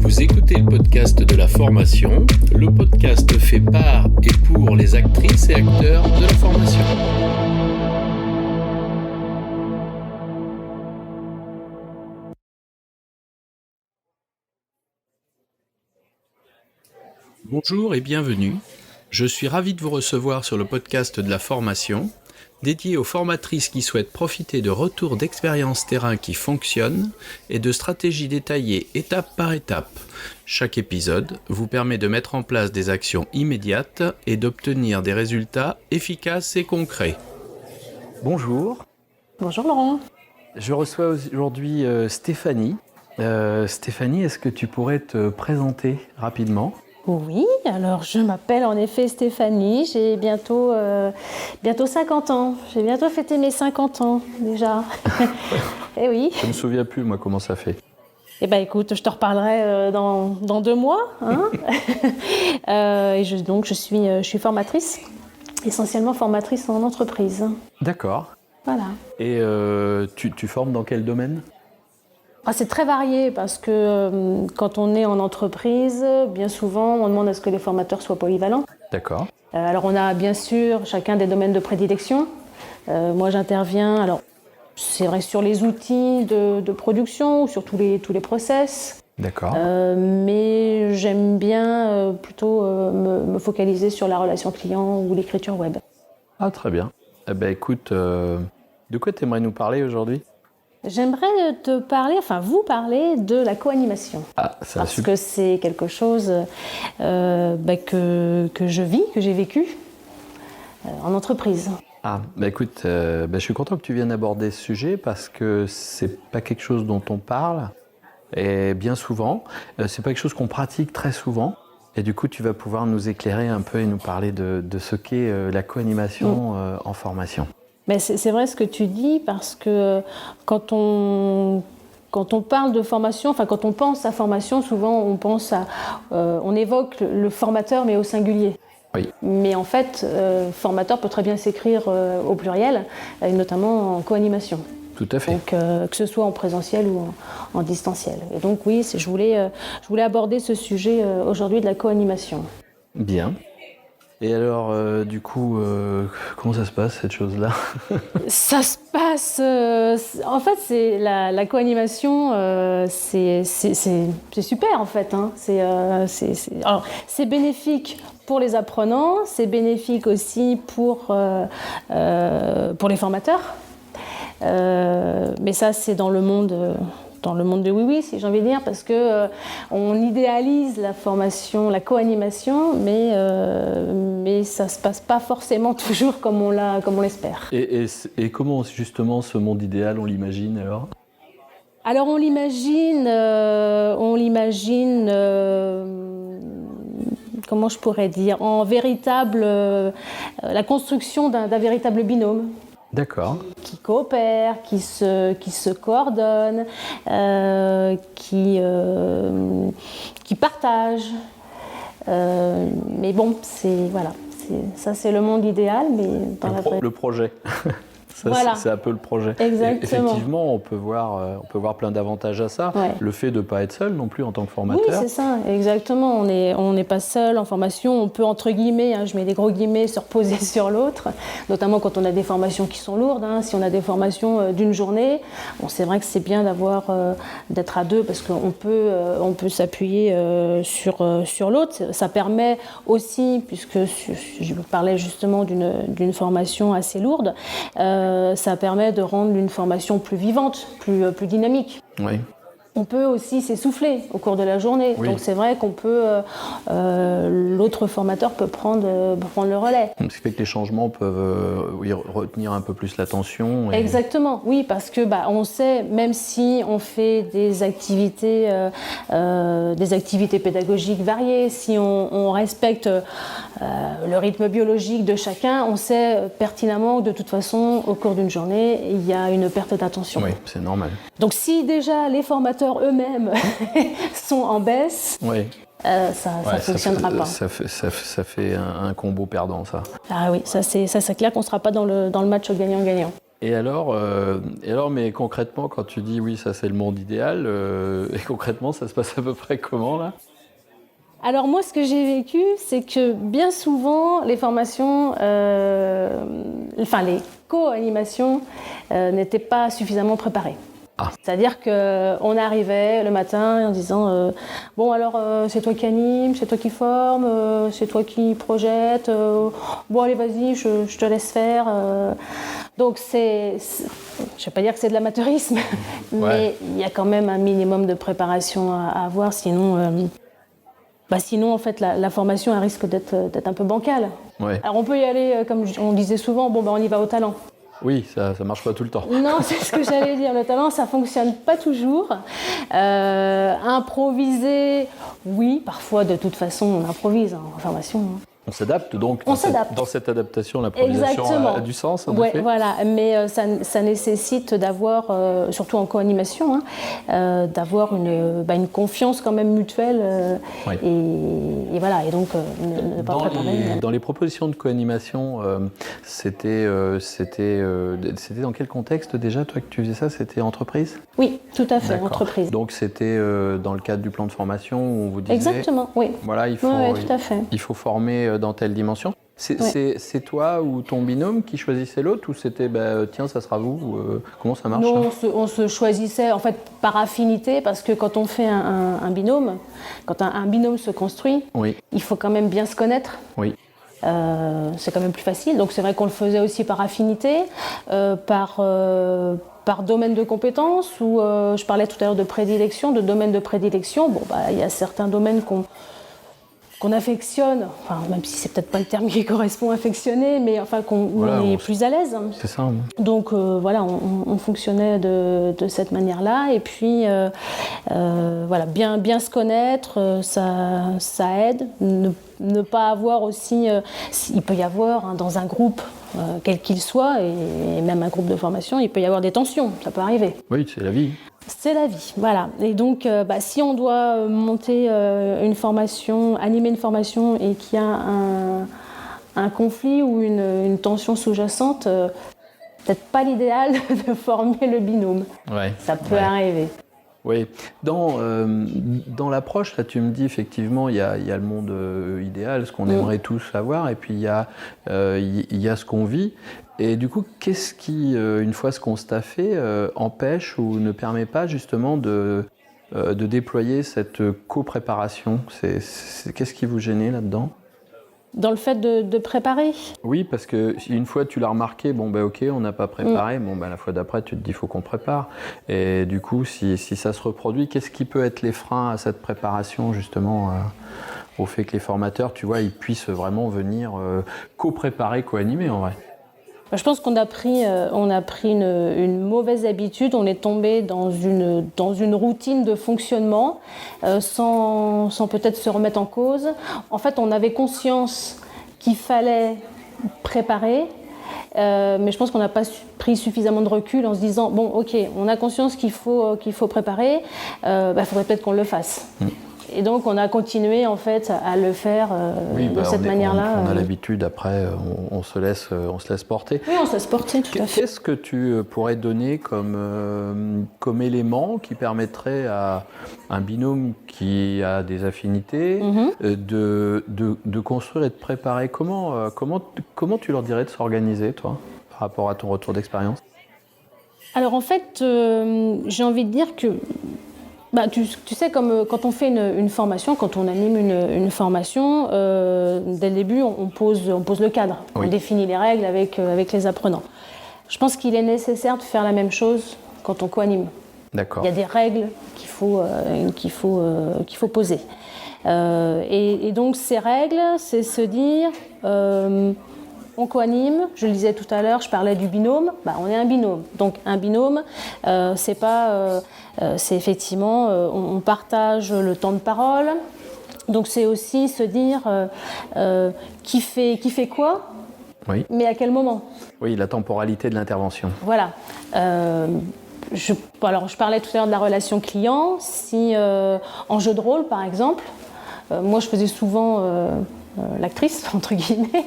Vous écoutez le podcast de la formation, le podcast fait par et pour les actrices et acteurs de la formation. Bonjour et bienvenue. Je suis ravi de vous recevoir sur le podcast de la formation, dédié aux formatrices qui souhaitent profiter de retours d'expériences terrain qui fonctionnent et de stratégies détaillées étape par étape. Chaque épisode vous permet de mettre en place des actions immédiates et d'obtenir des résultats efficaces et concrets. Bonjour. Bonjour Laurent. Je reçois aujourd'hui Stéphanie. Stéphanie, est-ce que tu pourrais te présenter rapidement ? Oui, alors je m'appelle en effet Stéphanie, j'ai bientôt 50 ans. J'ai bientôt fêté mes 50 ans déjà. Eh oui. Je ne me souviens plus moi comment ça fait. Eh bien écoute, je te reparlerai dans 2 mois. Hein. Je suis formatrice, essentiellement formatrice en entreprise. D'accord. Voilà. Et tu formes dans quel domaine ? C'est très varié parce que quand on est en entreprise, bien souvent, on demande à ce que les formateurs soient polyvalents. D'accord. Alors on a bien sûr chacun des domaines de prédilection. Moi j'interviens, alors c'est vrai sur les outils de production ou sur tous les process. D'accord. Mais j'aime bien plutôt me focaliser sur la relation client ou l'écriture web. Ah très bien. Eh ben écoute, de quoi tu aimerais nous parler aujourd'hui ? J'aimerais vous parler de la co-animation. Ah, c'est parce que c'est quelque chose que je vis, que j'ai vécu en entreprise. Ah, écoute, je suis content que tu viennes aborder ce sujet parce que c'est pas quelque chose dont on parle et bien souvent. C'est pas quelque chose qu'on pratique très souvent. Et du coup, tu vas pouvoir nous éclairer un peu et nous parler de ce qu'est la co-animation en formation. Mais c'est vrai ce que tu dis parce que quand on parle de formation, quand on pense à formation, souvent on évoque le formateur mais au singulier. Oui. Mais en fait, formateur peut très bien s'écrire au pluriel, et notamment en co-animation. Tout à fait. Donc, que ce soit en présentiel ou en distanciel. Et donc oui, je voulais aborder ce sujet aujourd'hui de la co-animation. Bien. Et alors, du coup, comment ça se passe, cette chose-là ? Ça se passe... en fait, c'est la co-animation, c'est super, en fait. Hein. Alors, c'est bénéfique pour les apprenants, c'est bénéfique aussi pour les formateurs. Mais ça, c'est dans le monde de oui-oui, si j'ai envie de dire, parce que on idéalise la formation, la co-animation, mais ça se passe pas forcément toujours comme on l'espère. Et comment justement ce monde idéal, on l'imagine alors ? Alors on l'imagine, comment je pourrais dire, en véritable, la construction d'un véritable binôme. D'accord. Qui coopèrent, qui se coordonnent, qui partagent. Mais bon, c'est le monde idéal, mais dans la vraie... Le projet. Ça, voilà. C'est un peu le projet. Exactement. Et effectivement, on peut voir plein d'avantages à ça. Ouais. Le fait de ne pas être seul non plus en tant que formateur. Oui, c'est ça, exactement. On n'est pas seul en formation. On peut, entre guillemets, je mets des gros guillemets, se reposer sur l'autre, notamment quand on a des formations qui sont lourdes. Si on a des formations d'une journée, c'est vrai que c'est bien d'être à deux parce qu'on peut s'appuyer sur l'autre. Ça permet aussi, puisque je parlais justement d'une formation assez lourde, ça permet de rendre une formation plus vivante, plus dynamique. Oui. On peut aussi s'essouffler au cours de la journée. Oui. Donc c'est vrai qu'on peut, l'autre formateur peut prendre le relais. Ce qui fait que les changements peuvent retenir un peu plus l'attention. Exactement, oui, parce que on sait, même si on fait des activités pédagogiques variées, si on respecte le rythme biologique de chacun, on sait pertinemment que de toute façon, au cours d'une journée, il y a une perte d'attention. Oui, c'est normal. Donc si déjà les formateurs eux-mêmes sont en baisse, oui. Ça ne fonctionnera pas. Ça fait un combo perdant, ça. Ah oui, ça c'est clair qu'on ne sera pas dans le match gagnant-gagnant. Et alors, mais concrètement, quand tu dis oui, ça c'est le monde idéal, et concrètement, ça se passe à peu près comment là ? Alors moi, ce que j'ai vécu, c'est que bien souvent, les formations, les co-animations n'étaient pas suffisamment préparées. Ah. C'est-à-dire qu'on arrivait le matin en disant bon alors c'est toi qui anime, c'est toi qui forme, c'est toi qui projette, bon allez vas-y je te laisse faire. Donc je ne vais pas dire que c'est de l'amateurisme, mais il y a quand même un minimum de préparation à avoir, sinon en fait la formation elle risque d'être un peu bancale. Ouais. Alors on peut y aller comme on disait souvent, on y va au talent. Oui, ça marche pas tout le temps. Non, c'est ce que j'allais dire. Le talent, ça fonctionne pas toujours. Improviser, oui, parfois de toute façon on improvise en formation. On s'adapte donc. Dans cette adaptation, l'improvisation a du sens. Oui, voilà. Mais ça nécessite d'avoir, surtout en co-animation, d'avoir une confiance quand même mutuelle. Et voilà. Et donc ne pas préparer. Dans les propositions de co-animation, c'était dans quel contexte déjà, toi, que tu faisais ça ? C'était entreprise ? Oui, tout à fait, D'accord. Entreprise. Donc c'était dans le cadre du plan de formation où on vous disait. Exactement, oui. Voilà, tout à fait. Il faut former dans telle dimension. C'est toi ou ton binôme qui choisissait l'autre, ou c'était tiens, ça sera vous comment ça marche ? Non, on se choisissait en fait par affinité, parce que quand on fait un binôme, quand un binôme se construit, il faut quand même bien se connaître. Oui. C'est quand même plus facile. Donc c'est vrai qu'on le faisait aussi par affinité, par domaine de compétences, ou je parlais tout à l'heure de prédilection, de domaine de prédilection. Il y a certains domaines qu'on affectionne, même si c'est peut-être pas le terme qui correspond à affectionner, mais où on est plus à l'aise. C'est ça. Donc on fonctionnait de cette manière-là, et puis bien se connaître, ça aide. Ne pas avoir aussi, il peut y avoir dans un groupe, quel qu'il soit, et même un groupe de formation, il peut y avoir des tensions, ça peut arriver. Oui, c'est la vie. C'est la vie, voilà. Et donc, si on doit monter une formation, animer une formation, et qu'il y a un conflit ou une tension sous-jacente, peut-être pas l'idéal de former le binôme. Ça peut arriver. Oui. Dans l'approche, là, tu me dis effectivement, il y a le monde idéal, ce qu'on aimerait tous avoir, et puis il y a ce qu'on vit. Et du coup, qu'est-ce qui, une fois ce constat fait, empêche ou ne permet pas justement de déployer cette co-préparation ? Qu'est-ce qui vous gênait là-dedans ? Dans le fait de préparer ? Oui, parce que une fois tu l'as remarqué, ok, on n'a pas préparé, la fois d'après tu te dis, il faut qu'on prépare. Et du coup, si ça se reproduit, qu'est-ce qui peut être les freins à cette préparation, justement, au fait que les formateurs, tu vois, ils puissent vraiment venir co-préparer, co-animer en vrai ? Je pense qu'on a pris une mauvaise habitude, on est tombé dans une routine de fonctionnement sans peut-être se remettre en cause. En fait, on avait conscience qu'il fallait préparer, mais je pense qu'on n'a pas pris suffisamment de recul en se disant ok, on a conscience qu'il faut préparer, faudrait peut-être qu'on le fasse. Et donc on a continué en fait à le faire de cette manière-là. On a l'habitude, après on se laisse porter. Oui, on se laisse porter, tout à fait. Qu'est-ce que tu pourrais donner comme élément qui permettrait à un binôme qui a des affinités de construire et de préparer ? Comment tu leur dirais de s'organiser, toi, par rapport à ton retour d'expérience ? Alors en fait, j'ai envie de dire que tu sais, comme quand on fait une formation, quand on anime une formation, dès le début, on pose le cadre, on définit les règles avec les apprenants. Je pense qu'il est nécessaire de faire la même chose quand on co-anime. D'accord. Il y a des règles qu'il faut poser. Et donc ces règles, c'est se dire, on co-anime, je le disais tout à l'heure, je parlais du binôme, on est un binôme. Donc un binôme, c'est effectivement, on partage le temps de parole. Donc c'est aussi se dire qui fait quoi, mais à quel moment. Oui, la temporalité de l'intervention. Voilà. Je parlais tout à l'heure de la relation client. Si en jeu de rôle, par exemple, moi je faisais souvent l'actrice, entre guillemets,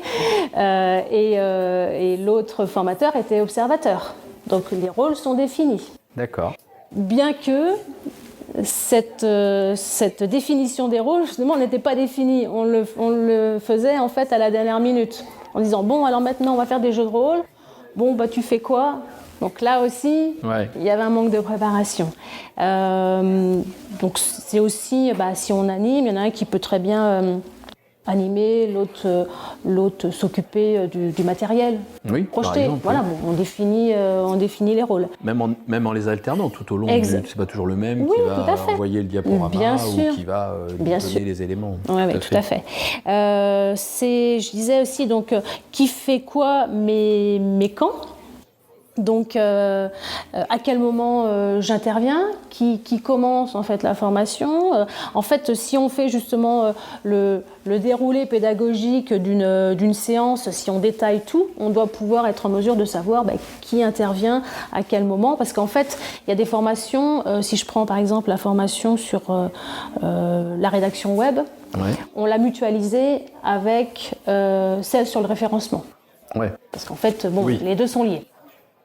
et l'autre formateur était observateur. Donc les rôles sont définis. D'accord. Bien que cette définition des rôles, justement, n'était pas définie. On le faisait en fait à la dernière minute, en disant bon, alors maintenant on va faire des jeux de rôle. Bon, bah tu fais quoi? Donc là aussi, il y avait un manque de préparation. Donc c'est aussi, si on anime, il y en a un qui peut très bien animer, l'autre s'occuper du matériel, projeter. Par exemple, voilà, bon, on définit les rôles. Même en les alternant tout au long, c'est pas toujours le même qui va envoyer le diaporama ou qui va donner les éléments. Oui, tout à fait. Je disais aussi donc qui fait quoi, mais quand. Donc, à quel moment j'interviens, qui commence en fait la formation. En fait, si on fait justement le déroulé pédagogique d'une séance, si on détaille tout, on doit pouvoir être en mesure de savoir qui intervient à quel moment. Parce qu'en fait, il y a des formations, si je prends par exemple la formation sur la rédaction web, on l'a mutualisée avec celle sur le référencement. Parce qu'en fait, les deux sont liés.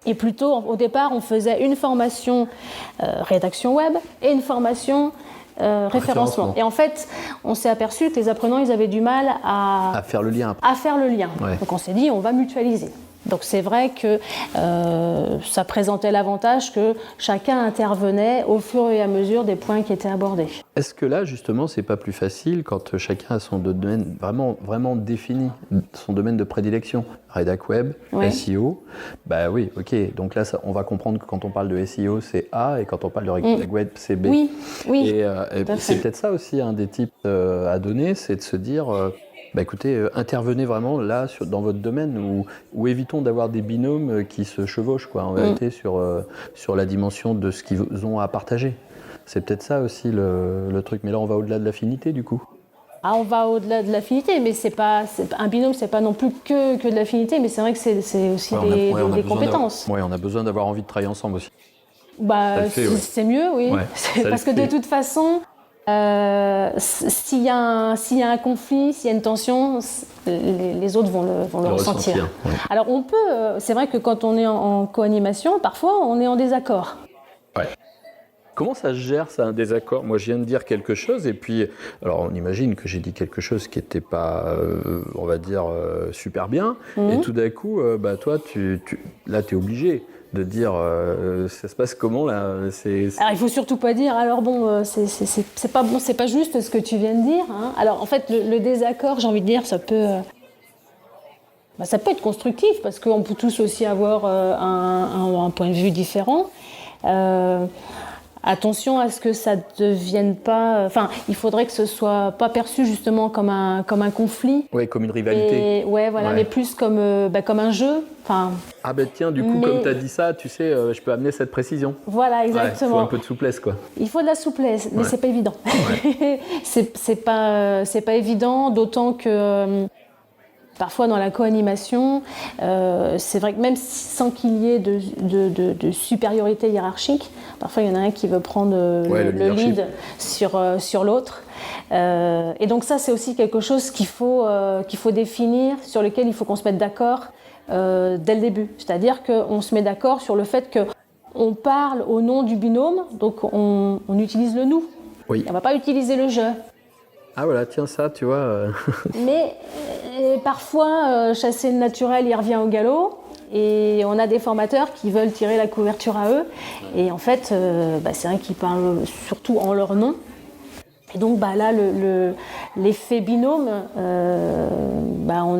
Et plutôt, au départ, on faisait une formation rédaction web et une formation référencement. Et en fait, on s'est aperçu que les apprenants, ils avaient du mal à faire le lien. Donc on s'est dit, on va mutualiser. Donc c'est vrai que ça présentait l'avantage que chacun intervenait au fur et à mesure des points qui étaient abordés. Est-ce que là, justement, c'est pas plus facile quand chacun a son domaine vraiment défini, son domaine de prédilection? Rédac web, SEO, oui, ok. Donc là, on va comprendre que quand on parle de SEO, c'est A, et quand on parle de Rédac web, c'est B. Oui. Et c'est peut-être ça aussi un des tips à donner, c'est de se dire... écoutez, intervenez vraiment là dans votre domaine ou évitons d'avoir des binômes qui se chevauchent en vérité sur la dimension de ce qu'ils ont à partager. C'est peut-être ça aussi le truc. Mais là, on va au-delà de l'affinité du coup. On va au-delà de l'affinité, mais un binôme, c'est pas non plus que de l'affinité, mais c'est vrai que c'est aussi des compétences. On a besoin d'avoir envie de travailler ensemble aussi. C'est mieux, oui. Parce que de toute façon, s'il y a un conflit, s'il y a une tension, les autres vont le ressentir. Alors c'est vrai que quand on est en co-animation, parfois on est en désaccord. Comment ça se gère, ça, un désaccord? Moi, je viens de dire quelque chose, et puis, alors on imagine que j'ai dit quelque chose qui n'était pas, on va dire, super bien, et tout d'un coup, toi, là, tu es obligé de dire, ça se passe comment, là? Alors, il faut surtout pas dire, alors bon, c'est pas bon, c'est pas juste ce que tu viens de dire. Hein. Alors, en fait, le désaccord, j'ai envie de dire, ça peut être constructif, parce qu'on peut tous aussi avoir un point de vue différent. Attention à ce que ça ne devienne pas... il faudrait que ce soit pas perçu justement comme un conflit. Oui, comme une rivalité. Mais plus comme un jeu. Tiens, du coup, comme tu as dit ça, tu sais, je peux amener cette précision. Voilà, exactement. Il faut un peu de souplesse, quoi. Il faut de la souplesse, mais c'est pas évident. c'est pas évident, d'autant que... Parfois, dans la co-animation, c'est vrai que même sans qu'il y ait de supériorité hiérarchique, parfois il y en a un qui veut prendre le lead sur l'autre. Et donc ça, c'est aussi quelque chose qu'il faut définir, sur lequel il faut qu'on se mette d'accord dès le début. C'est-à-dire qu'on se met d'accord sur le fait qu'on parle au nom du binôme, donc on utilise le « nous ». On ne va pas utiliser le « je ». Ah voilà, tiens ça, tu vois. Mais parfois, chasser le naturel, il revient au galop. Et on a des formateurs qui veulent tirer la couverture à eux. Et en fait, c'est vrai qu'ils parlent surtout en leur nom. Et donc là, l'effet binôme, on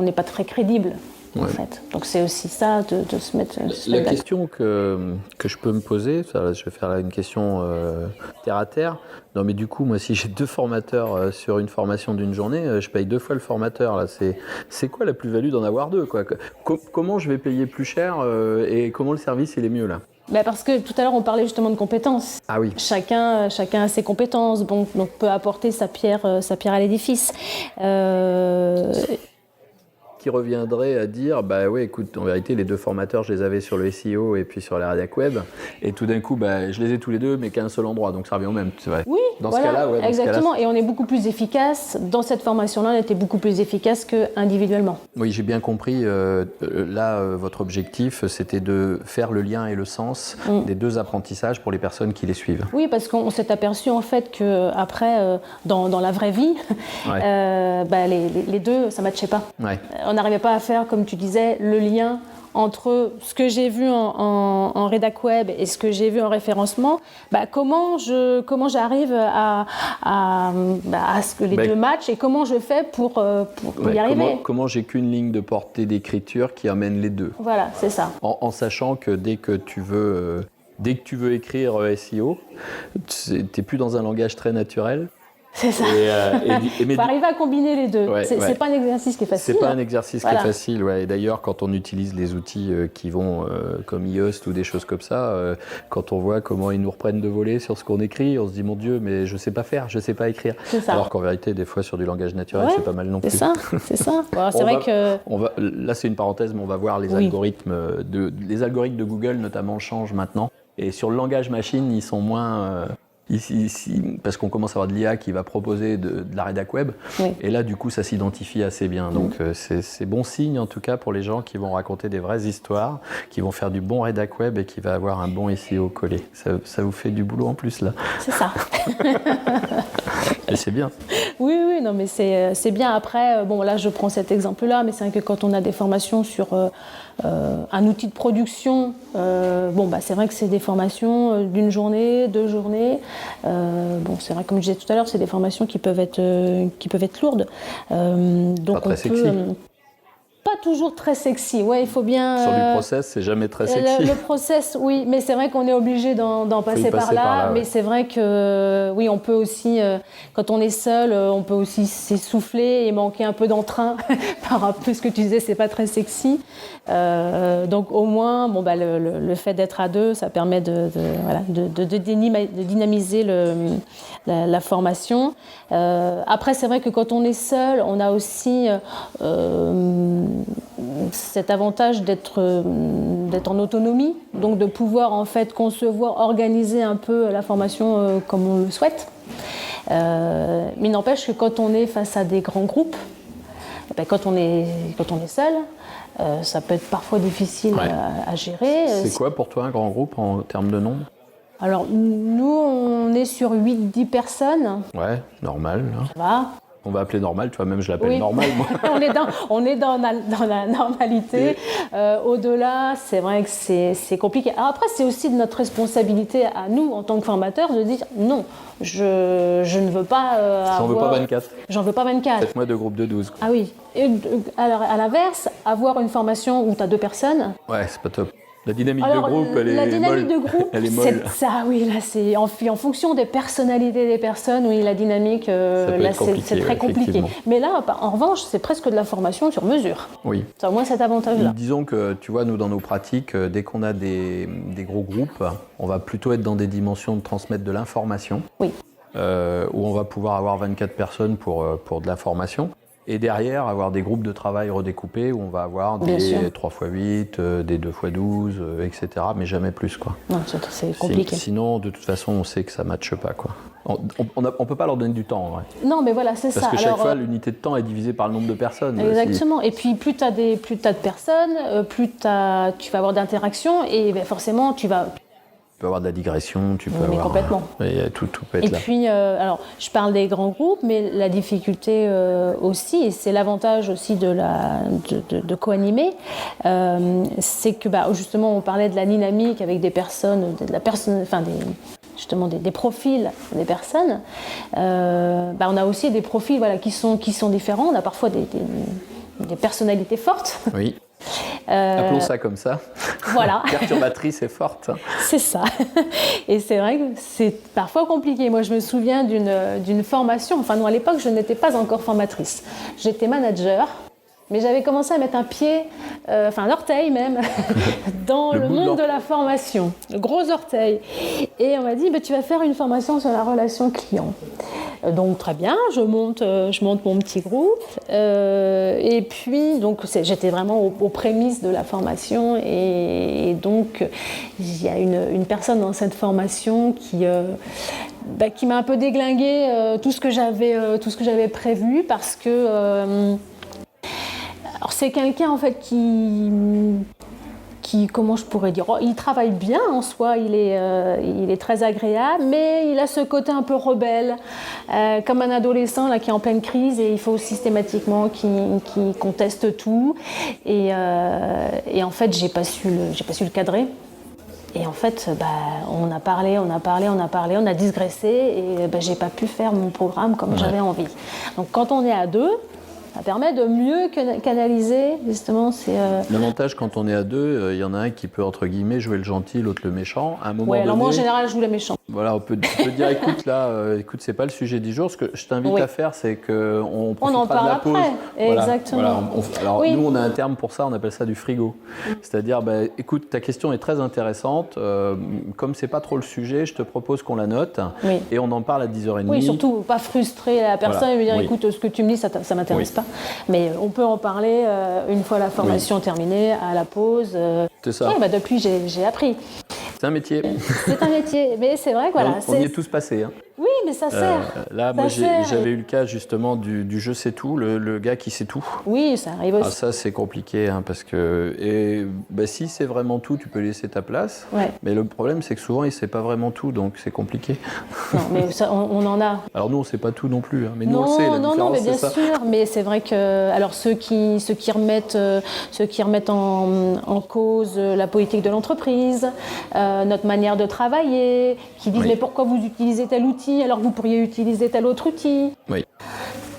n'est pas très crédible. En fait. Donc c'est aussi ça de se mettre... La question que je peux me poser, je vais faire là une question terre à terre. Non mais du coup, moi si j'ai 2 formateurs sur une formation d'une journée, je paye 2 fois le formateur. Là. C'est quoi la plus-value d'en avoir 2 quoi? Comment je vais payer plus cher et comment le service il est mieux là? Parce que tout à l'heure on parlait justement de compétences. Ah oui. Chacun a ses compétences, donc peut apporter sa pierre à l'édifice. qui reviendrait à dire bah ouais, écoute, en vérité, les deux formateurs, je les avais sur le SEO et puis sur la rédac web, et tout d'un coup, je les ai tous les deux, mais qu'à un seul endroit, donc ça revient au même. C'est vrai. Oui, dans voilà, ce cas-là, ouais, exactement. Et on est beaucoup plus efficace. Dans cette formation-là, on était beaucoup plus efficace qu'individuellement. Oui, j'ai bien compris. Votre objectif, c'était de faire le lien et le sens des deux apprentissages pour les personnes qui les suivent. Oui, parce qu'on s'est aperçu en fait qu'après, dans la vraie vie, les deux, ça ne matchait pas. Ouais. On n'arrivait pas à faire, comme tu disais, le lien entre ce que j'ai vu en rédac web et ce que j'ai vu en référencement. Comment j'arrive à ce que les deux matchent et comment je fais pour y arriver. Comment j'ai qu'une ligne de portée d'écriture qui amène les deux. Voilà, c'est ça. En sachant que dès que tu veux écrire SEO, tu n'es plus dans un langage très naturel. C'est ça. Il faut arriver à combiner les deux. C'est pas un exercice qui est facile. C'est pas un exercice qui est facile. Ouais. Et d'ailleurs, quand on utilise les outils qui vont comme Yoast ou des choses comme ça, quand on voit comment ils nous reprennent de volée sur ce qu'on écrit, on se dit mon Dieu, mais je sais pas faire, je sais pas écrire. Alors qu'en vérité, des fois sur du langage naturel, c'est pas mal non plus. C'est ça. C'est vrai que. Là, c'est une parenthèse, mais on va voir les algorithmes de Google notamment changent maintenant. Et sur le langage machine, ils sont moins. Parce qu'on commence à avoir de l'IA qui va proposer de la rédac web, et là du coup ça s'identifie assez bien, donc c'est bon signe en tout cas pour les gens qui vont raconter des vraies histoires, qui vont faire du bon rédac web et qui va avoir un bon SEO collé. Ça vous fait du boulot en plus là. C'est ça. Et c'est bien. Oui, non mais c'est bien. Après, là je prends cet exemple-là, mais c'est vrai que quand on a des formations sur un outil de production, c'est vrai que c'est des formations d'une journée, 2 journées. C'est vrai, comme je disais tout à l'heure, c'est des formations qui peuvent être lourdes. Donc pas très sexy. Pas toujours très sexy, il faut bien... Sur du process, c'est jamais très sexy. Le process, oui, mais c'est vrai qu'on est obligé d'en passer par là. Mais c'est vrai que, oui, on peut aussi, quand on est seul, on peut aussi s'essouffler et manquer un peu d'entrain par rapport à ce que tu disais, c'est pas très sexy. Donc au moins, le fait d'être à deux, ça permet de dynamiser la formation. Après, c'est vrai que quand on est seul, on a aussi cet avantage d'être en autonomie, donc de pouvoir en fait concevoir, organiser un peu la formation comme on le souhaite. Mais il n'empêche que quand on est face à des grands groupes, quand on est seul, ça peut être parfois difficile à gérer. C'est quoi pour toi un grand groupe en termes de nombre ? Alors nous, on est sur 8-10 personnes. Ouais, normal. Hein. Ça va. On va appeler normal, tu vois, même je l'appelle normal. Moi. on est dans la normalité. Au-delà, c'est vrai que c'est compliqué. Alors après, c'est aussi de notre responsabilité à nous, en tant que formateurs, de dire non, je ne veux pas J'en veux pas 24. J'en veux pas 24. Faites-moi 2 groupes de 12. Quoi. Ah oui. Et, alors, à l'inverse, avoir une formation où tu as 2 personnes... Ouais, c'est pas top. La dynamique de groupe, elle est molle. La dynamique de groupe, elle est molle. C'est en fonction des personnalités des personnes, oui, la dynamique, c'est très compliqué. Mais là, en revanche, c'est presque de la formation sur mesure. Oui. Ça a au moins cet avantage-là. Disons que, tu vois, nous, dans nos pratiques, dès qu'on a des gros groupes, on va plutôt être dans des dimensions de transmettre de l'information. Oui. Où on va pouvoir avoir 24 personnes pour de la formation. Et derrière, avoir des groupes de travail redécoupés où on va avoir des 3x8, des 2x12, etc. Mais jamais plus, quoi. Non, c'est compliqué. Sinon, de toute façon, on sait que ça ne matche pas, quoi. On peut pas leur donner du temps, en vrai. Non, mais voilà, c'est ça. Parce que chaque fois, l'unité de temps est divisée par le nombre de personnes. Exactement. Et puis, plus tu as de personnes, plus tu vas avoir d'interactions et forcément, tu peux avoir de la digression, tu peux avoir... complètement. Tout peut être là. Et puis, alors, je parle des grands groupes, mais la difficulté aussi, et c'est l'avantage aussi de co-animer, c'est que justement, on parlait de la dynamique avec des personnes, des profils des personnes. On a aussi des profils qui sont différents. On a parfois des personnalités fortes. Oui. Appelons ça comme ça. Voilà. Perturbatrice et forte. C'est ça. Et c'est vrai que c'est parfois compliqué. Moi, je me souviens d'une formation. Enfin, non, à l'époque, je n'étais pas encore formatrice. J'étais manager. Mais j'avais commencé à mettre un pied, un orteil même, dans le monde de la formation. Le gros orteil. Et on m'a dit, tu vas faire une formation sur la relation client. Donc très bien, je monte mon petit groupe. Et puis donc j'étais vraiment aux prémices de la formation et donc il y a une personne dans cette formation qui m'a un peu déglingué tout ce que j'avais prévu parce que alors c'est quelqu'un en fait qui, comment je pourrais dire, il travaille bien en soi, il est très agréable, mais il a ce côté un peu rebelle, comme un adolescent là, qui est en pleine crise et il faut systématiquement qu'il conteste tout. Et en fait, j'ai pas su le cadrer. Et en fait, on a parlé, on a digressé et j'ai pas pu faire mon programme comme j'avais envie. Donc quand on est à deux, ça permet de mieux canaliser, justement. L'avantage quand on est à deux, il y en a un qui peut, entre guillemets, jouer le gentil, l'autre le méchant. À un moment donné, alors moi en général, je joue le méchant. Voilà, on peut dire, écoute, c'est pas le sujet du jour. Ce que je t'invite à faire, c'est qu'on profitera de la pause. Voilà, exactement. Alors nous, on a un terme pour ça, on appelle ça du frigo. C'est-à-dire, écoute, ta question est très intéressante. Comme c'est pas trop le sujet, je te propose qu'on la note et on en parle à 10h30. Oui, surtout pas frustrer la personne et lui dire, écoute, ce que tu me dis, ça m'intéresse pas. Mais on peut en parler une fois la formation terminée, à la pause. C'est ça. Depuis, j'ai appris. C'est un métier. C'est un métier, mais c'est vrai que voilà. On y est tous passés. Hein. Oui, mais ça sert. Là, moi, j'avais eu le cas justement du je sais tout, le gars qui sait tout. Oui, ça arrive aussi. Ça, c'est compliqué, parce que si c'est vraiment tout, tu peux laisser ta place. Ouais. Mais le problème, c'est que souvent, il ne sait pas vraiment tout, donc c'est compliqué. Non, mais ça, on en a. Alors nous, on ne sait pas tout non plus, mais nous, on le sait. La différence, mais bien sûr. Mais c'est vrai que alors ceux qui remettent en cause la politique de l'entreprise, notre manière de travailler, qui disent mais pourquoi vous utilisez tel outil alors que vous pourriez utiliser tel autre outil. Oui.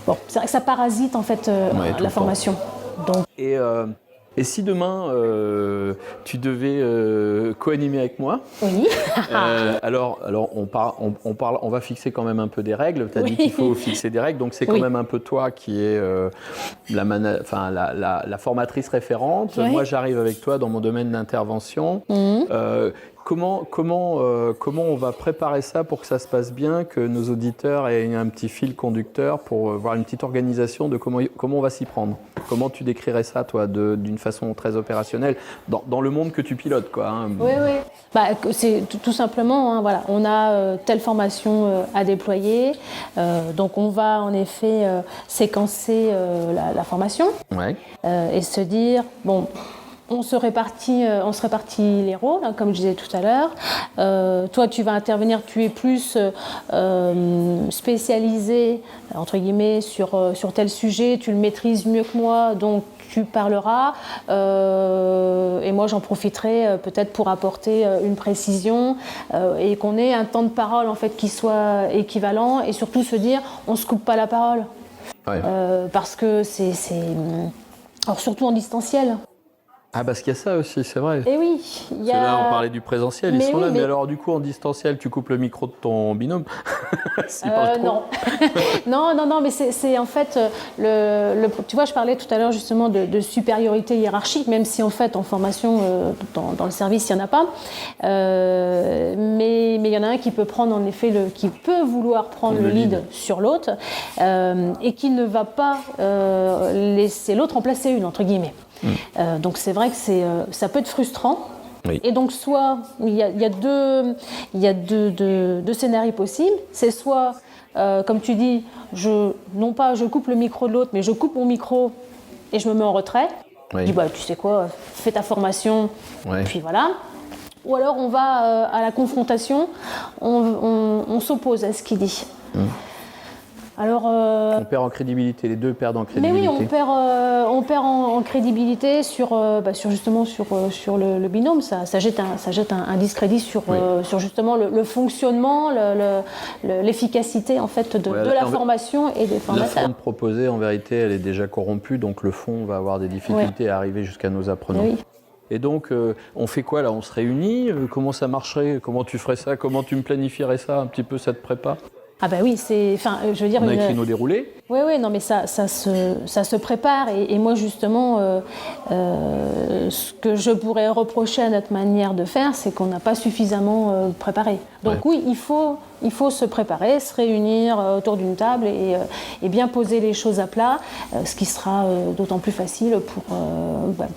Bon, c'est vrai que ça parasite en fait la formation. Donc. Et si demain tu devais co-animer avec moi, oui. alors on va fixer quand même un peu des règles. Tu as dit qu'il faut fixer des règles, donc c'est quand même un peu toi qui est la formatrice référente. Oui. Moi, j'arrive avec toi dans mon domaine d'intervention. Comment on va préparer ça pour que ça se passe bien, que nos auditeurs aient un petit fil conducteur pour voir une petite organisation de comment on va s'y prendre? Comment tu décrirais ça, toi, d'une façon très opérationnelle, dans le monde que tu pilotes, quoi, hein. Oui. C'est tout simplement, voilà, on a telle formation à déployer, donc on va en effet séquencer la formation et se dire, bon, on se répartit les rôles, comme je disais tout à l'heure. Toi, tu vas intervenir, tu es plus spécialisé, entre guillemets, sur tel sujet, tu le maîtrises mieux que moi, donc tu parleras. Et moi, j'en profiterai peut-être pour apporter une précision et qu'on ait un temps de parole en fait, qui soit équivalent et surtout se dire, on ne se coupe pas la parole. Parce que c'est... Alors, surtout en distanciel. Parce qu'il y a ça aussi, c'est vrai. Et oui, Là, on parlait du présentiel, ils sont là, mais alors du coup, en distanciel, tu coupes le micro de ton binôme? Non, mais c'est en fait, tu vois, je parlais tout à l'heure justement de supériorité hiérarchique, même si en fait, en formation, dans le service, il n'y en a pas. Mais il y en a un qui peut prendre, en effet, qui peut vouloir prendre le lead sur l'autre et qui ne va pas laisser l'autre en placer une, entre guillemets. Donc c'est vrai que ça peut être frustrant. Oui. Et donc soit il y a deux scénarios possibles. C'est soit comme tu dis, non pas je coupe le micro de l'autre, mais je coupe mon micro et je me mets en retrait. Je dis tu sais quoi, fais ta formation, puis voilà. Ou alors on va à la confrontation, on s'oppose à ce qu'il dit. Alors, on perd en crédibilité, les deux perdent en crédibilité. Mais oui, on perd en crédibilité sur le binôme. Ça jette un discrédit sur justement le fonctionnement, l'efficacité en fait de la formation et des formateurs. La forme proposée, en vérité, elle est déjà corrompue, donc le fond va avoir des difficultés à arriver jusqu'à nos apprenants. Oui. Et donc, on fait quoi là? On se réunit? Comment ça marcherait? Comment tu ferais ça? Comment tu me planifierais ça un petit peu, cette prépa? Oui, je veux dire... On a écrit nos déroulés. Oui, non, mais ça se prépare. Et moi, justement, ce que je pourrais reprocher à notre manière de faire, c'est qu'on n'a pas suffisamment préparé. Donc oui, il faut se préparer, se réunir autour d'une table et bien poser les choses à plat, ce qui sera d'autant plus facile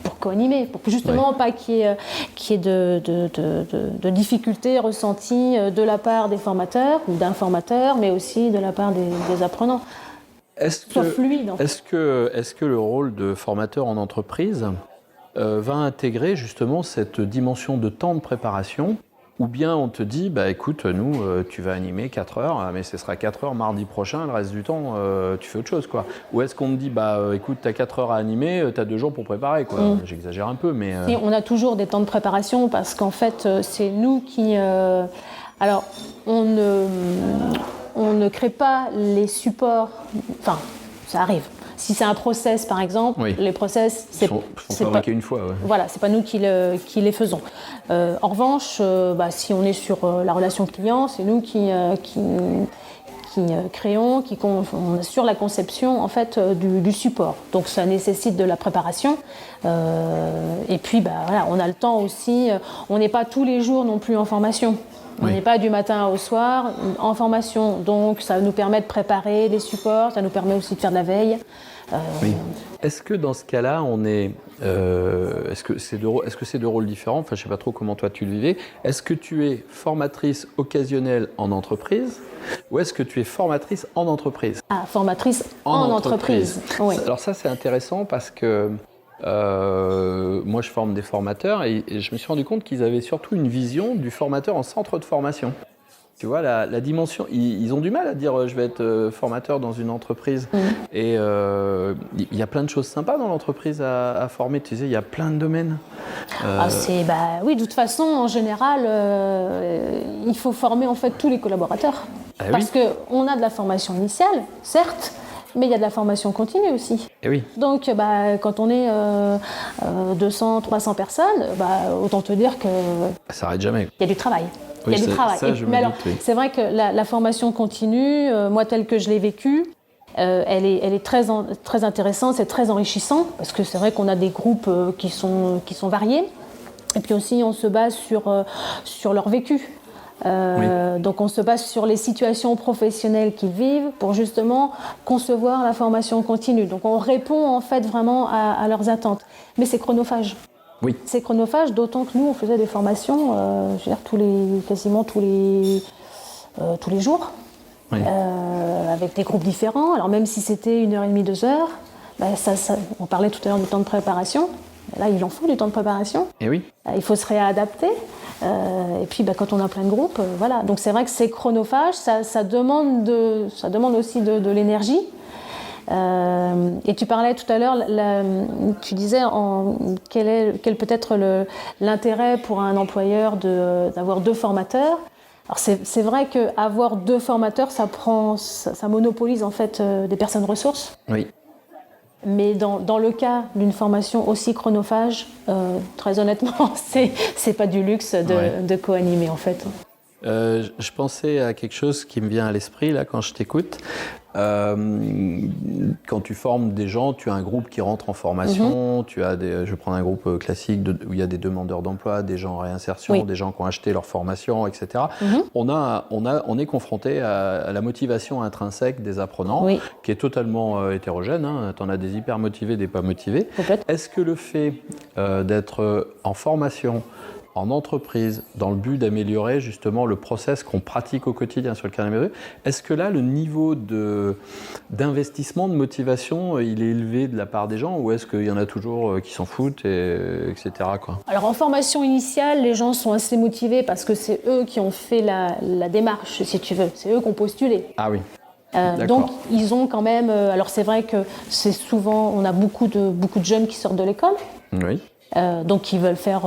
pour co-animer, pour justement pas qu'il y ait de difficultés ressenties de la part des formateurs ou d'un formateur, mais aussi de la part des apprenants. Est-ce que le rôle de formateur en entreprise va intégrer justement cette dimension de temps de préparation, ou bien on te dit, écoute, nous, tu vas animer 4 heures, mais ce sera 4 heures mardi prochain, le reste du temps, tu fais autre chose, quoi. Ou est-ce qu'on te dit, écoute, tu as 4 heures à animer, tu as 2 jours pour préparer, quoi. J'exagère un peu, mais... Et on a toujours des temps de préparation, parce qu'en fait, c'est nous qui... Alors, on ne crée pas les supports, enfin, ça arrive. Si c'est un process, par exemple, les process, c'est fabriqués une fois. Voilà, c'est pas nous qui les faisons. En revanche, si on est sur la relation client, c'est nous qui créons, on assure la conception en fait du support. Donc ça nécessite de la préparation. Et puis on a le temps aussi. On n'est pas tous les jours non plus en formation. On n'est pas du matin au soir en formation, donc ça nous permet de préparer les supports, ça nous permet aussi de faire de la veille. Est-ce que dans ce cas-là, est-ce que c'est deux rôles différents? Enfin, je ne sais pas trop comment toi tu le vivais. Est-ce que tu es formatrice occasionnelle en entreprise ou est-ce que tu es formatrice en entreprise? Formatrice en entreprise. Oui. Alors ça, c'est intéressant parce que moi, je forme des formateurs et je me suis rendu compte qu'ils avaient surtout une vision du formateur en centre de formation. Tu vois, la dimension, ils ont du mal à dire je vais être formateur dans une entreprise. Et il y a plein de choses sympas dans l'entreprise à former. Tu sais, il y a plein de domaines. Oui, de toute façon, en général, il faut former en fait tous les collaborateurs. Parce qu'on a de la formation initiale, certes, mais il y a de la formation continue aussi. Et oui. Donc, quand on est 200, 300 personnes, autant te dire que... Ça n'arrête jamais. Il y a du travail. Il y a du travail. C'est vrai que la formation continue, moi, telle que je l'ai vécue, elle est très intéressante, c'est très enrichissant, parce que c'est vrai qu'on a des groupes qui sont variés. Et puis aussi, on se base sur leur vécu. Donc on se base sur les situations professionnelles qu'ils vivent pour justement concevoir la formation continue. Donc on répond en fait vraiment à leurs attentes. Mais c'est chronophage. Oui. C'est chronophage, d'autant que nous on faisait des formations, quasiment tous les jours, avec des groupes différents. Alors même si c'était 1h30, 2 heures, on parlait tout à l'heure du temps de préparation. Là, il en faut du temps de préparation. Et oui. Il faut se réadapter. Et puis, quand on a plein de groupes, voilà. Donc, c'est vrai que c'est chronophage. Ça demande aussi de l'énergie. Et tu parlais tout à l'heure, tu disais quel peut être l'intérêt pour un employeur d'avoir 2 formateurs. Alors, c'est vrai qu'avoir 2 formateurs, ça monopolise en fait des personnes ressources. Oui. Mais dans le cas d'une formation aussi chronophage, très honnêtement, c'est pas du luxe de co-animer en fait. Je pensais à quelque chose qui me vient à l'esprit là quand je t'écoute. Quand tu formes des gens, tu as un groupe qui rentre en formation, tu as je vais prendre un groupe classique où il y a des demandeurs d'emploi, des gens en réinsertion, des gens qui ont acheté leur formation, etc. On est confronté à la motivation intrinsèque des apprenants, qui est totalement hétérogène. Tu en as des hyper motivés, des pas motivés. Est-ce que le fait d'être en formation, en entreprise, dans le but d'améliorer justement le process qu'on pratique au quotidien sur le carnet, est-ce que là, le niveau d'investissement, de motivation, il est élevé de la part des gens ou est-ce qu'il y en a toujours qui s'en foutent, etc. quoi ? Alors en formation initiale, les gens sont assez motivés parce que c'est eux qui ont fait la démarche, si tu veux. C'est eux qui ont postulé. Ah oui. Donc ils ont quand même... alors c'est vrai que c'est souvent... On a beaucoup de jeunes qui sortent de l'école. Oui. Donc ils veulent faire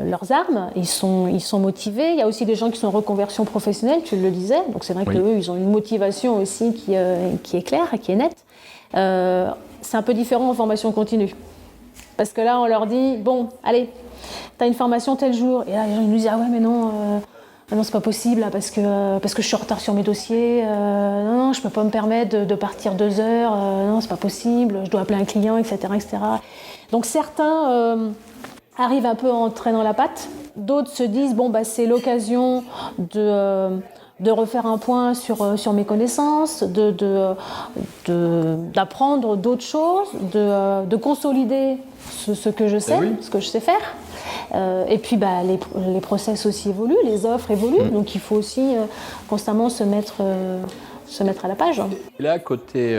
leurs armes, ils sont motivés. Il y a aussi des gens qui sont en reconversion professionnelle, tu le disais, donc c'est vrai qu'eux ils ont une motivation aussi qui est claire, qui est nette. C'est un peu différent en formation continue, parce que là on leur dit bon allez, t'as une formation tel jour, et là les gens ils nous disent ah ouais mais non, Ah non, c'est pas possible là, parce que je suis en retard sur mes dossiers. Non, je peux pas me permettre de partir 2 heures. Non, c'est pas possible. Je dois appeler un client, etc., etc. Donc certains arrivent un peu à entrer dans la patte. D'autres se disent bon bah c'est l'occasion de refaire un point sur mes connaissances, d'apprendre d'autres choses, de consolider ce que je sais, ce que je sais faire. Et puis les process aussi évoluent, les offres évoluent, donc il faut aussi constamment se mettre à la page. Et là, côté,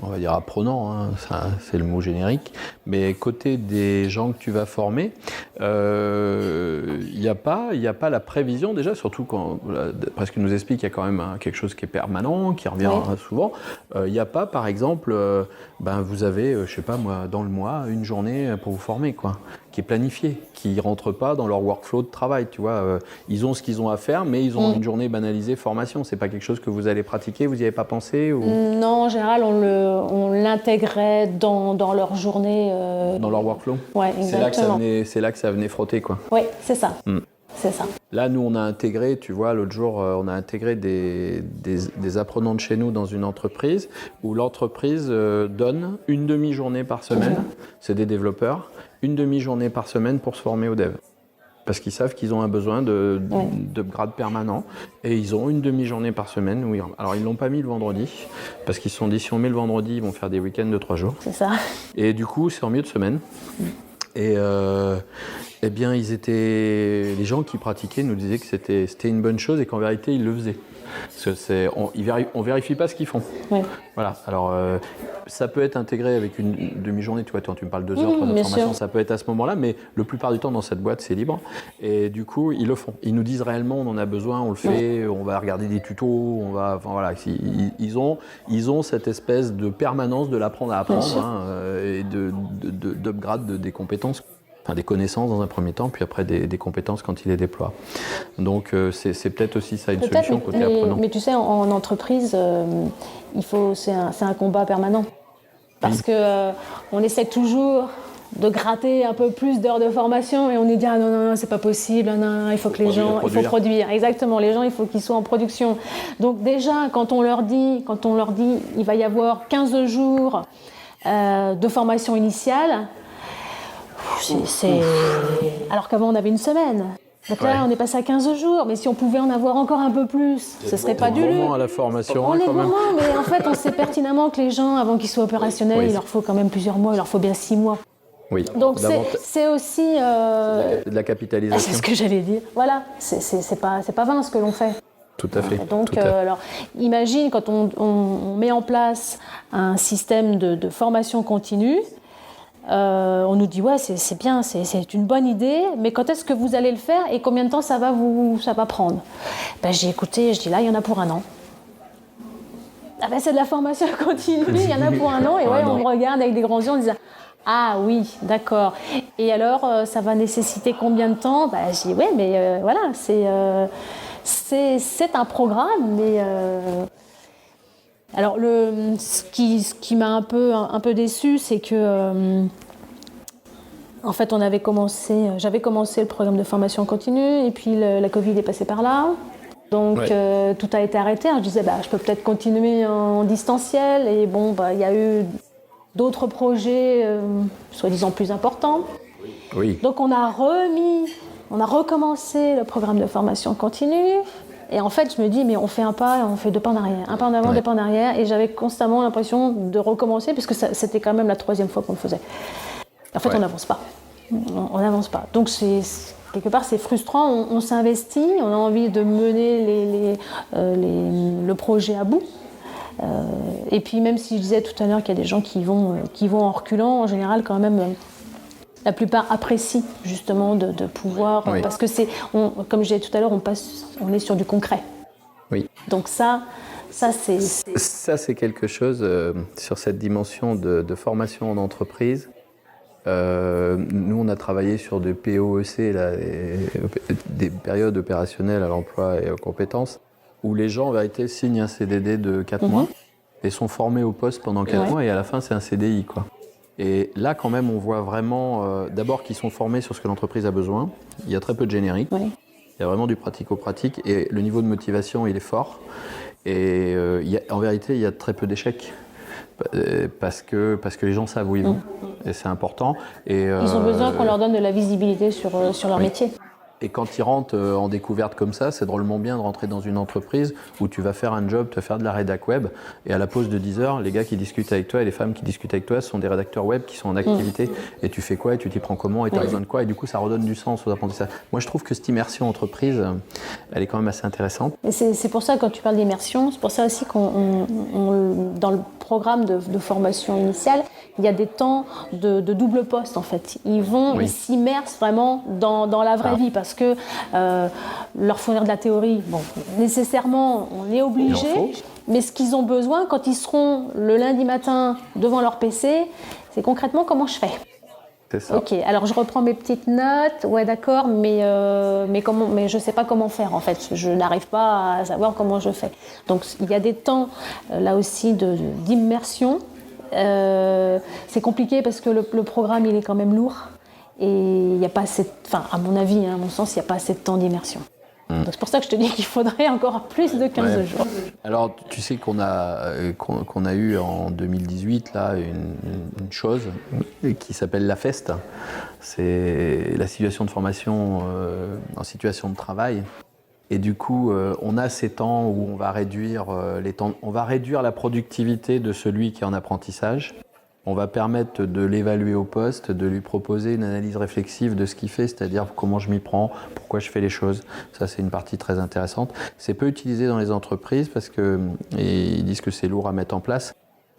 on va dire apprenant, hein, ça, c'est le mot générique, mais côté des gens que tu vas former, il n'y a pas la prévision déjà, surtout quand, parce qu'il nous explique qu'il y a quand même quelque chose qui est permanent, qui revient souvent. Il n'y a pas, par exemple, vous avez, je sais pas moi, dans le mois, une journée pour vous former, quoi, qui est planifiée, qui ne rentre pas dans leur workflow de travail, tu vois. Ils ont ce qu'ils ont à faire, mais ils ont une journée banalisée formation. C'est pas quelque chose que vous allez pratiquer, vous n'y avez pas pensé ou... Non, en général, on l'intégrait dans leur journée. Dans leur workflow. Ouais, exactement. C'est là que ça venait frotter, quoi. Oui, c'est ça. C'est ça. Là, nous, on a intégré, tu vois, l'autre jour, on a intégré des apprenants de chez nous dans une entreprise où l'entreprise donne une demi-journée par semaine, c'est des développeurs, une demi-journée par semaine pour se former au dev. Parce qu'ils savent qu'ils ont un besoin d'upgrade permanent et ils ont une demi-journée par semaine. Alors, ils ne l'ont pas mis le vendredi parce qu'ils se sont dit si on met le vendredi, ils vont faire des week-ends de 3 jours. C'est ça. Et du coup, c'est en milieu de semaine. Et eh bien, les gens qui pratiquaient nous disaient que c'était une bonne chose et qu'en vérité, ils le faisaient. Parce que on vérifie pas ce qu'ils font. Ouais. Voilà. Alors, ça peut être intégré avec une demi-journée. Tu vois, tu me parles 2 heures, 3 heures de formation. Ça peut être à ce moment-là, mais le plupart du temps, dans cette boîte, c'est libre. Et du coup, ils le font. Ils nous disent réellement, on en a besoin, on le fait, on va regarder des tutos, voilà. Ils ont cette espèce de permanence de l'apprendre à apprendre et d'upgrade des compétences. Enfin, des connaissances dans un premier temps, puis après des compétences quand il les déploie. Donc c'est peut-être aussi ça une solution côté apprenant. Mais tu sais, en entreprise, c'est un combat permanent. Parce que on essaie toujours de gratter un peu plus d'heures de formation et on est dit non, c'est pas possible, non, il faut que les gens, il faut produire. Exactement, les gens, il faut qu'ils soient en production. Donc déjà, quand on leur dit, il va y avoir 15 jours de formation initiale, alors qu'avant on avait une semaine. Donc là on est passé à 15 jours, mais si on pouvait en avoir encore un peu plus, ce serait pas du luxe. À la formation, on est vraiment, mais en fait on sait pertinemment que les gens, avant qu'ils soient opérationnels, il leur faut quand même plusieurs mois, il leur faut bien 6 mois. Oui. Donc c'est aussi de la capitalisation. C'est ce que j'allais dire. Voilà, c'est pas vain ce que l'on fait. Tout à fait. Donc, alors, imagine quand on met en place un système de formation continue. On nous dit c'est bien, c'est une bonne idée, mais quand est-ce que vous allez le faire et combien de temps ça va prendre? J'ai écouté, je dis là il y en a pour 1 an. C'est de la formation continue, il y en a pour 1 an et on me regarde avec des grands yeux en disant ah oui, d'accord. Et alors ça va nécessiter combien de temps? Je dis mais voilà, c'est un programme, mais alors, ce qui m'a un peu déçue, c'est que, en fait, j'avais commencé le programme de formation continue, et puis la Covid est passée par là. Donc, tout a été arrêté. Je disais, je peux peut-être continuer en distanciel, et il y a eu d'autres projets, soi-disant plus importants. Oui. Donc, on a recommencé le programme de formation continue. Et en fait, je me dis, mais on fait un pas, on fait 2 pas en arrière. Un pas en avant, 2 pas en arrière. Et j'avais constamment l'impression de recommencer, puisque c'était quand même la 3e fois qu'on le faisait. En fait, on n'avance pas. On n'avance pas. Donc, quelque part, c'est frustrant. On s'investit, on a envie de mener le projet à bout. Et puis, même si je disais tout à l'heure qu'il y a des gens qui vont en reculant, en général, quand même... La plupart apprécient justement de pouvoir, parce que comme je disais tout à l'heure, on est sur du concret. Oui. Donc ça c'est... Ça c'est quelque chose sur cette dimension de formation en entreprise. Nous on a travaillé sur des POEC, des périodes opérationnelles à l'emploi et aux compétences, où les gens en vérité signent un CDD de 4 mois et sont formés au poste pendant 4 mois et à la fin c'est un CDI quoi. Et là, quand même, on voit vraiment, d'abord qu'ils sont formés sur ce que l'entreprise a besoin. Il y a très peu de générique. Il y a vraiment du pratico-pratique et le niveau de motivation, il est fort. Et en vérité, il y a très peu d'échecs. Parce que les gens savent où ils vont. Et c'est important. Et, ils ont besoin qu'on leur donne de la visibilité sur leur métier. Et quand ils rentrent en découverte comme ça, c'est drôlement bien de rentrer dans une entreprise où tu vas faire un job, te faire de la rédac web, et à la pause de 10 heures, les gars qui discutent avec toi et les femmes qui discutent avec toi, ce sont des rédacteurs web qui sont en activité, et tu fais quoi, et tu t'y prends comment, et tu as besoin de quoi, et du coup ça redonne du sens aux apprentissages. Moi je trouve que cette immersion entreprise, elle est quand même assez intéressante. Et c'est pour ça, quand tu parles d'immersion, c'est pour ça aussi qu'on dans le programme de formation initiale, il y a des temps de double poste en fait. Ils s'immersent vraiment dans la vraie vie, parce que leur fournir de la théorie, bon, nécessairement, on est obligé, mais ce qu'ils ont besoin, quand ils seront le lundi matin devant leur PC, c'est concrètement comment je fais. C'est ça. Ok, alors je reprends mes petites notes, ouais d'accord, mais je ne sais pas comment faire en fait, je n'arrive pas à savoir comment je fais. Donc il y a des temps là aussi d'immersion. C'est compliqué parce que le programme il est quand même lourd. Et il n'y a pas assez, à mon avis, à mon sens, il n'y a pas assez de temps d'immersion. Donc c'est pour ça que je te dis qu'il faudrait encore plus de 15 jours. Alors tu sais qu'on a eu en 2018 là, une chose qui s'appelle la FEST. C'est la situation de formation en situation de travail. Et du coup, on a ces temps où on va réduire on va réduire la productivité de celui qui est en apprentissage. On va permettre de l'évaluer au poste, de lui proposer une analyse réflexive de ce qu'il fait, c'est-à-dire comment je m'y prends, pourquoi je fais les choses. Ça, c'est une partie très intéressante. C'est peu utilisé dans les entreprises parce qu'ils disent que c'est lourd à mettre en place.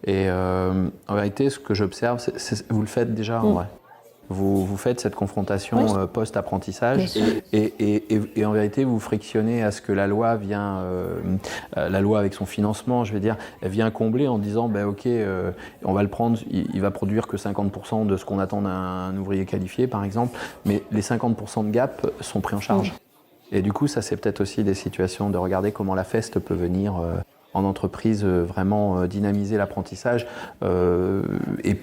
Et en vérité, ce que j'observe, vous le faites déjà en vrai. Vous faites cette confrontation post-apprentissage et en vérité vous frictionnez à ce que la loi vient, la loi avec son financement, je vais dire, elle vient combler en disant ok, on va le prendre, il va produire que 50% de ce qu'on attend d'un ouvrier qualifié par exemple, mais les 50% de gap sont pris en charge. Et du coup ça c'est peut-être aussi des situations de regarder comment la FEST peut venir en entreprise vraiment dynamiser l'apprentissage et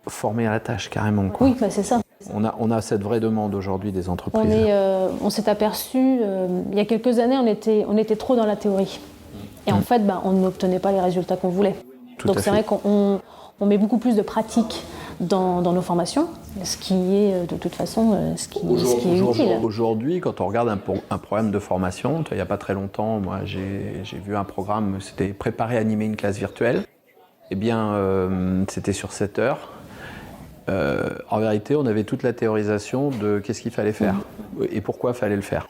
former à la tâche, carrément. Quoi. Oui, c'est ça. On a cette vraie demande aujourd'hui des entreprises. On s'est aperçu, il y a quelques années, on était trop dans la théorie. Et en fait, on n'obtenait pas les résultats qu'on voulait. Donc c'est vrai qu'on met beaucoup plus de pratique dans nos formations, ce qui est de toute façon ce qui est utile. Aujourd'hui, quand on regarde un programme de formation, il n'y a pas très longtemps, moi j'ai vu un programme, c'était préparer à animer une classe virtuelle. Eh bien, c'était sur 7 heures. En vérité, on avait toute la théorisation de qu'est-ce qu'il fallait faire et pourquoi il fallait le faire.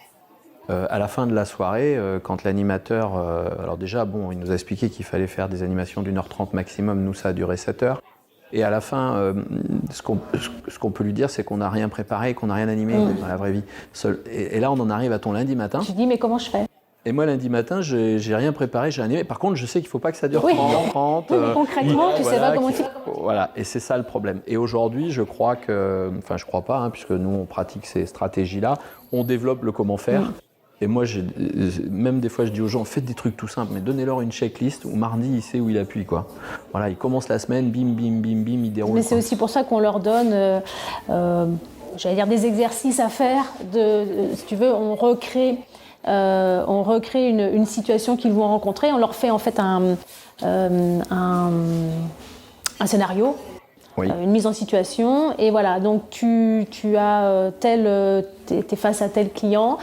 À la fin de la soirée, quand l'animateur... alors déjà, il nous a expliqué qu'il fallait faire des animations d'1h30 maximum. Nous, ça a duré 7 heures. Et à la fin, ce qu'on peut lui dire, c'est qu'on n'a rien préparé, qu'on n'a rien animé dans la vraie vie. Et là, on en arrive à ton lundi matin. Tu dis, mais comment je fais ? Et moi, lundi matin, j'ai rien préparé, j'ai animé. Par contre, je sais qu'il ne faut pas que ça dure 30. Oui, mais concrètement, tu ne sais pas comment tu... Voilà, et c'est ça le problème. Et aujourd'hui, je crois que... Enfin, je ne crois pas, puisque nous, on pratique ces stratégies-là. On développe le comment faire. Et moi, même des fois, je dis aux gens, faites des trucs tout simples, mais donnez-leur une checklist où mardi, il sait où il appuie, quoi. Voilà, il commence la semaine, bim, bim, bim, bim, il déroule. Mais c'est aussi pour ça qu'on leur donne... j'allais dire des exercices à faire. Si tu veux, on recrée une situation qu'ils vont rencontrer. On leur fait en fait un scénario, une mise en situation. Et voilà, donc tu as t'es face à tel client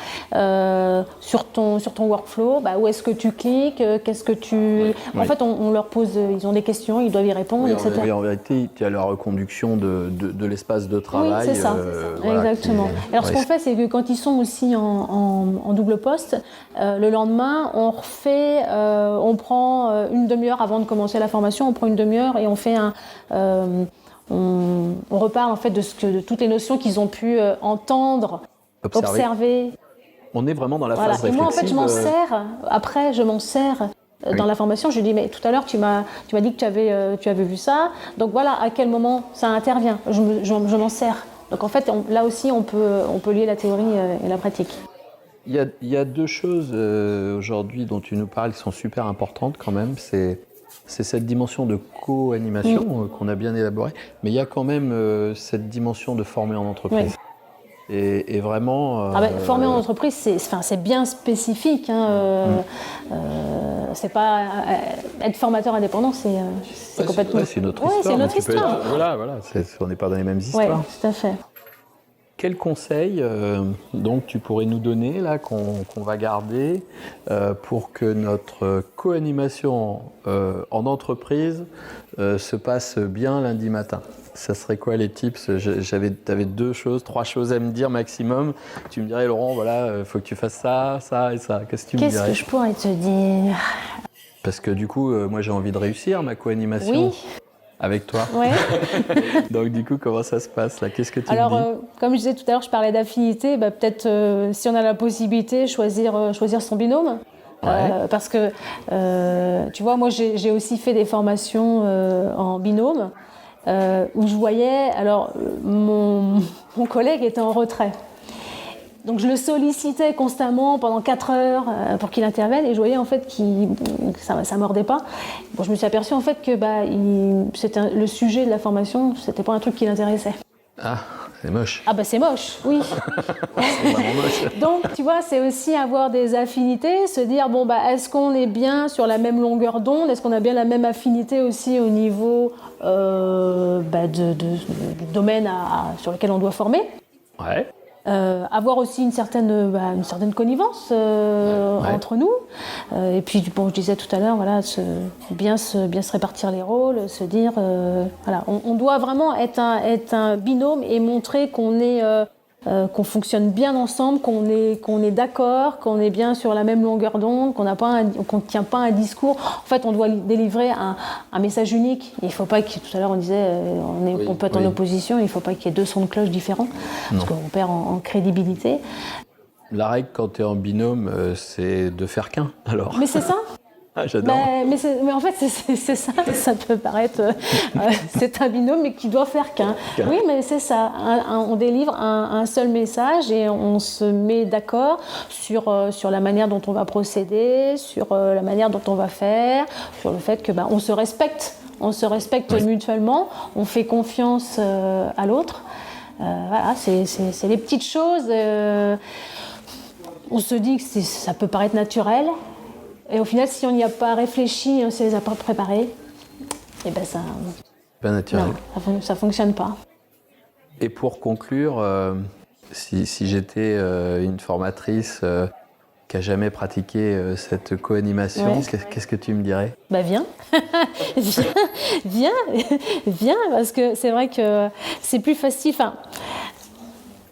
sur ton workflow. Où est-ce que tu cliques, qu'est-ce que tu... En fait, on leur pose, ils ont des questions, ils doivent y répondre, etc. En vérité, il y a la reconduction de l'espace de travail. Oui, c'est ça, exactement. Alors, ce qu'on fait, c'est que quand ils sont aussi en double poste, le lendemain, on prend une demi-heure avant de commencer la formation, on prend une demi-heure et on fait on reparle en fait de toutes les notions qu'ils ont pu entendre, observer. On est vraiment dans la phase réflexive. Et moi, en fait, je m'en sers dans la formation. Je lui dis, mais tout à l'heure, tu m'as dit que tu avais vu ça. Donc voilà, à quel moment ça intervient. Je m'en sers. Donc en fait, là aussi, on peut lier la théorie et la pratique. Il y a deux choses aujourd'hui dont tu nous parles qui sont super importantes quand même. C'est cette dimension de co-animation qu'on a bien élaborée, mais il y a quand même cette dimension de former en entreprise. est vraiment... former en entreprise, c'est bien spécifique. C'est pas être formateur indépendant, c'est complètement. C'est une autre histoire. C'est une autre histoire. Voilà, on n'est pas dans les mêmes histoires. Oui, tout à fait. Quel conseil donc tu pourrais nous donner là qu'on va garder pour que notre co-animation en entreprise se passe bien lundi matin? Ça serait quoi les tips? T'avais 2 choses, 3 choses à me dire maximum. Tu me dirais, Laurent, voilà, faut que tu fasses ça, ça et ça. Qu'est-ce que tu me dirais? Qu'est-ce que je pourrais te dire? Parce que du coup, moi j'ai envie de réussir ma co-animation. Oui. Avec toi. Ouais. Donc du coup, comment ça se passe là? Qu'est-ce que tu me dis? Alors, comme je disais tout à l'heure, je parlais d'affinité. Peut-être, si on a la possibilité, choisir son binôme. Ouais. Parce que, tu vois, moi, j'ai aussi fait des formations en binôme où je voyais... Alors, mon collègue était en retrait. Donc je le sollicitais constamment pendant 4 heures pour qu'il intervienne et je voyais en fait que ça mordait pas. Bon, je me suis aperçue en fait que le sujet de la formation, c'était pas un truc qui l'intéressait. Ah, c'est moche. Ah c'est moche, oui. C'est vraiment moche. Donc tu vois, c'est aussi avoir des affinités, se dire est-ce qu'on est bien sur la même longueur d'onde, est-ce qu'on a bien la même affinité aussi au niveau du domaine sur lequel on doit former. Ouais. Avoir aussi une certaine connivence entre nous. Et puis, je disais tout à l'heure, voilà, bien se répartir les rôles, se dire, voilà, on doit vraiment être un binôme et montrer qu'on fonctionne bien ensemble, qu'on est d'accord, qu'on est bien sur la même longueur d'onde, qu'on ne tient pas un discours. En fait, on doit délivrer un message unique. Il ne faut pas que, tout à l'heure on disait, on peut être en opposition, il ne faut pas qu'il y ait 2 sons de cloche différents, parce qu'on perd en crédibilité. La règle quand tu es en binôme, c'est de faire qu'un, alors. Mais c'est ça. Ah, j'adore. Mais en fait, c'est ça. Ça peut paraître... c'est un binôme, mais qui doit faire qu'un. Oui, mais c'est ça. On délivre un seul message et on se met d'accord sur la manière dont on va procéder, sur la manière dont on va faire, sur le fait que on se respecte. On se respecte mutuellement, on fait confiance à l'autre. Voilà, c'est les petites choses. On se dit que ça peut paraître naturel. Et au final, si on n'y a pas réfléchi, on ne les a pas préparés, ça... Pas naturel. Non, ça ne fonctionne pas. Et pour conclure, si j'étais une formatrice qui n'a jamais pratiqué cette co-animation, qu'est-ce que tu me dirais? Viens. Viens, parce que c'est vrai que c'est plus facile.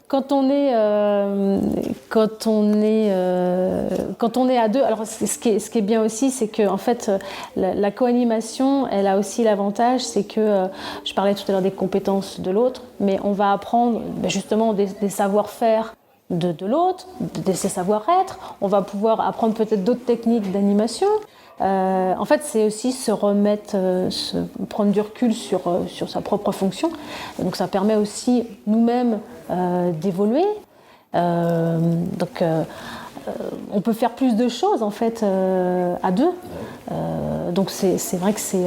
Quand on est à 2, alors ce qui est bien aussi, c'est que en fait la co-animation, elle a aussi l'avantage, c'est que je parlais tout à l'heure des compétences de l'autre, mais on va apprendre justement des savoir-faire de l'autre, de ses savoir-être. On va pouvoir apprendre peut-être d'autres techniques d'animation. En fait, c'est aussi se remettre, prendre du recul sur sa propre fonction. Et donc, ça permet aussi nous-mêmes d'évoluer. Donc, on peut faire plus de choses en fait à 2. Donc, c'est vrai que c'est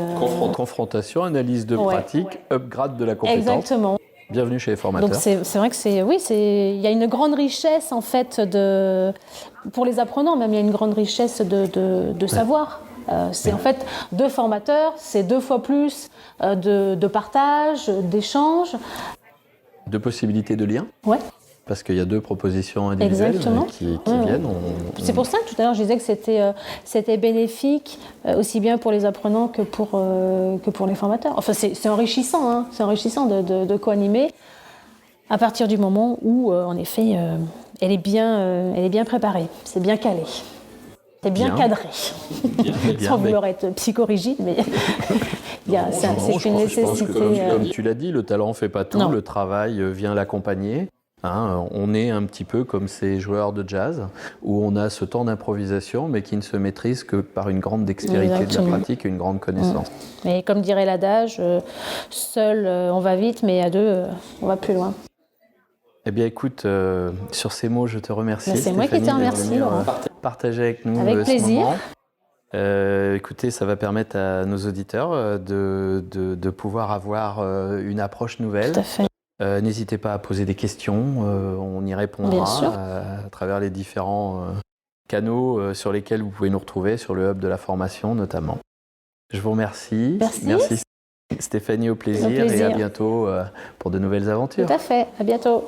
confrontation, analyse de pratique, upgrade de la compétence. Exactement. Bienvenue chez les formateurs. Donc c'est vrai que il y a une grande richesse en fait pour les apprenants même, il y a une grande richesse de savoir. C'est en fait 2 formateurs, c'est 2 fois plus de partage, d'échange. De possibilités de lien. Ouais. Parce qu'il y a 2 propositions individuelles qui viennent. C'est pour ça que tout à l'heure je disais que c'était bénéfique aussi bien pour les apprenants que pour les formateurs. Enfin c'est enrichissant, hein. C'est enrichissant de co-animer à partir du moment où en effet elle est bien préparée, c'est bien calé. C'est bien cadré. Sans vouloir être psychorigide, mais c'est une nécessité. Comme tu l'as dit, le talent ne fait pas tout, le travail vient l'accompagner. On est un petit peu comme ces joueurs de jazz, où on a ce temps d'improvisation, mais qui ne se maîtrise que par une grande dextérité de la pratique et une grande connaissance. Mais comme dirait l'adage, seul on va vite, mais à 2 on va plus loin. Eh bien écoute, sur ces mots, je te remercie. C'est moi qui te remercie, Laurent. Partager avec nous avec plaisir. Ce moment. Écoutez, ça va permettre à nos auditeurs de pouvoir avoir une approche nouvelle. Tout à fait. N'hésitez pas à poser des questions, on y répondra à travers les différents canaux sur lesquels vous pouvez nous retrouver, sur le hub de la formation notamment. Je vous remercie. Merci Stéphanie, au plaisir et à bientôt pour de nouvelles aventures. Tout à fait, à bientôt.